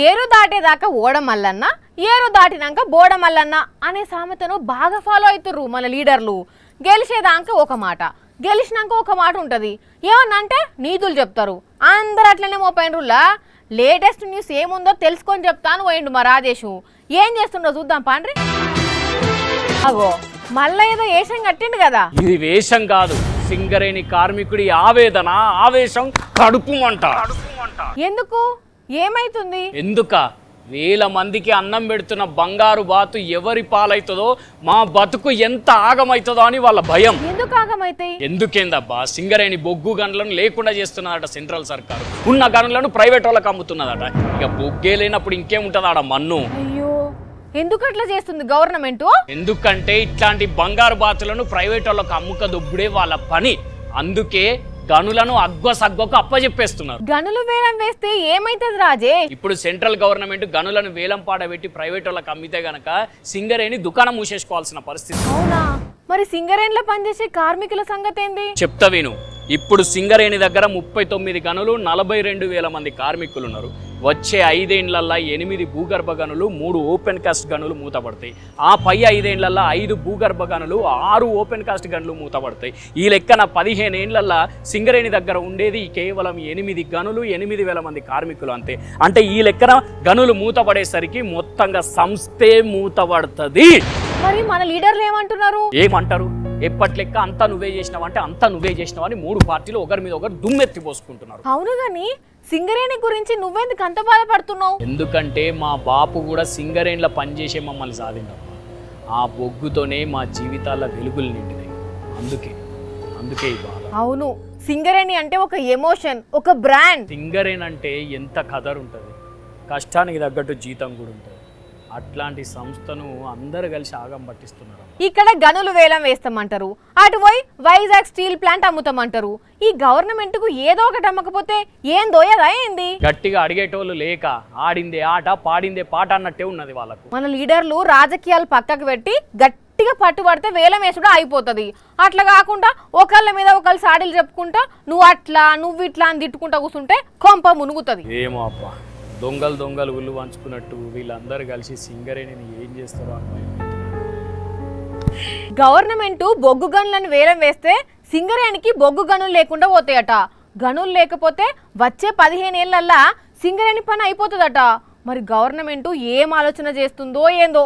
ఏరు దాటేదాకా ఓడమల్లన్న ఏరు దాటినాక బోడమల్లన్న అనే సామెతను బాగా ఫాలో అవుతుర్రు మన లీడర్లు. గెలిచేదాకా ఒక మాట, గెలిచినాక ఒక మాట ఉంటుంది. ఏమన్నా అంటే నీతులు చెప్తారు. అందరు అట్లనే మోపైనరులా. లేటెస్ట్ న్యూస్ ఏముందో తెలుసుకొని చెప్తాను పోయిండు మా రాజేషు. ఏం చేస్తుండో చూద్దాం పాండ్రి. అగో మళ్ళా ఏదో వేషం కట్టిండు కదా. ఇది వేషం కాదు, సింగరేణి కార్మికుడి ఆవేదన, ఆవేశం, కడుపు మంట. ఎందుకు? ఏమైతుంది? ఎందుక వేల మందికి అన్నం పెడుతున్న బంగారు బాతు ఎవరి పాలైతుందో, మా బతుకు ఎంత ఆగమైతుందో అని వాళ్ళ భయం. ఎందుకు ఆగమైతాయి? ఎందుకేందబ్బా, సింగరేణి బొగ్గు గనులను లేకుండా చేస్తున్నదట సెంట్రల్ సర్కారు. ఉన్న గనులను ప్రైవేట్ వాళ్ళకి అమ్ముతున్నదట. ఇక బొగ్గే లేనప్పుడు ఇంకేముంటుంది ఆడ మన్ను. అయ్యో, ఎందుకు అట్లా చేస్తుంది గవర్నమెంట్? ఎందుకంటే ఇట్లాంటి బంగారు బాతులను ప్రైవేట్ వాళ్ళకి అమ్ముక దొబ్బుడే వాళ్ళ పని. అందుకే గనులను అగ్గొకు అప్పచెప్పేస్తున్నారు. గనులు వేలం వేస్తే ఏమైతుంది రాజే? ఇప్పుడు సెంట్రల్ గవర్నమెంట్ గనులను వేలం పాడబెట్టి ప్రైవేట్ వాళ్ళకి అమ్మితే గనక సింగరేణి దుకాణం మూసేసుకోవాల్సిన పరిస్థితి. అవునా? మరి సింగరేణిలో పనిచేసే కార్మికుల సంగతి ఏంది? చెప్తా విను. ఇప్పుడు సింగరేణి దగ్గర 39 గనులు, 42,000 మంది కార్మికులు ఉన్నారు. వచ్చే 5 ఏళ్లలో 8 భూగర్భ గనులు, 3 ఓపెన్ కాస్ట్ గనులు మూతపడతాయి. ఆ పై 5 ఏళ్లలో 5 భూగర్భ గనులు, 6 ఓపెన్ కాస్ట్ గనులు మూతపడతాయి. ఈ లెక్కన 15 ఏళ్లలో సింగరేణి దగ్గర ఉండేది కేవలం 8 గనులు, 8,000 మంది కార్మికులు అంతే. అంటే ఈ లెక్కన గనులు మూతపడేసరికి మొత్తంగా సంస్థే మూతపడుతుంది. మరి మన లీడర్లు ఏమంటున్నారు? ఏమంటారు? ఎప్పటి లెక్క అంతా నువ్వే చేసినావు అంటే అంతా నువ్వే చేసినావు అని 3 పార్టీలు ఒకరి మీద ఒకరు దుమ్మెత్తి పోసుకుంటున్నారు. అవును గాని సింగరేణి గురించి నువ్వెందుకు అంత బాధపడుతున్నావు? ఎందుకంటే మా బాపు కూడా సింగరేణిలో పనిచేసే మమ్మల్ని సాధించాం. ఆ బొగ్గుతోనే మా జీవితాల వెలుగులు నిండినాయి. అందుకే ఈ బాధ. అవును, సింగరేణి అంటే ఒక ఎమోషన్, ఒక బ్రాండ్. సింగరేణి అంటే ఎంత కదర్ ఉంటుంది, కష్టానికి తగ్గట్టు జీతం కూడా ఉంటుంది. అట్లాంటి సంస్థను అందరు కలిసి ఆగం పట్టిస్తున్నారు. ఇక్కడ గనులు వేలం వేస్తామంటారు, అటు పోయి వైజాగ్ స్టీల్ ప్లాంట్ అమ్ముతామంటారు. ఈ గవర్నమెంట్ కు ఏదో ఒకటి అమ్మకపోతే ఏం దోయదా ఏంది? గట్టిగా అడిగేటోళ్ళు లేక ఆడిందే ఆట పాడిందే పాట అన్నట్టే ఉన్నది వాళ్ళకు. మన లీడర్లు రాజకీయాలు పక్కకు పెట్టి గట్టిగా పట్టుబడితే వేలం వేసుడు అయిపోతుంది. అట్లా కాకుండా ఒకళ్ళ మీద ఒకళ్ళు సాడీలు చెప్పుకుంటా నువ్వు అట్లా నువ్వు ఇట్లా అని తిట్టుకుంటా కూర్చుంటే కొంప మునుగుతుంది. ఏమో అబ్బా, దొంగలు ఉల్లు వంచుకున్నట్టు వీళ్ళందరూ కలిసి సింగరేణిని ఏం చేస్తారో అని. గవర్నమెంట్ బొగ్గు గనులను వేలం వేస్తే సింగరేణికి బొగ్గు గనులు లేకుండా పోతాయట. గనులు లేకపోతే వచ్చే 15 ఏళ్లల్లా సింగరేణి పని అయిపోతుందట. మరి గవర్నమెంట్ ఏం ఆలోచన చేస్తుందో ఏందో.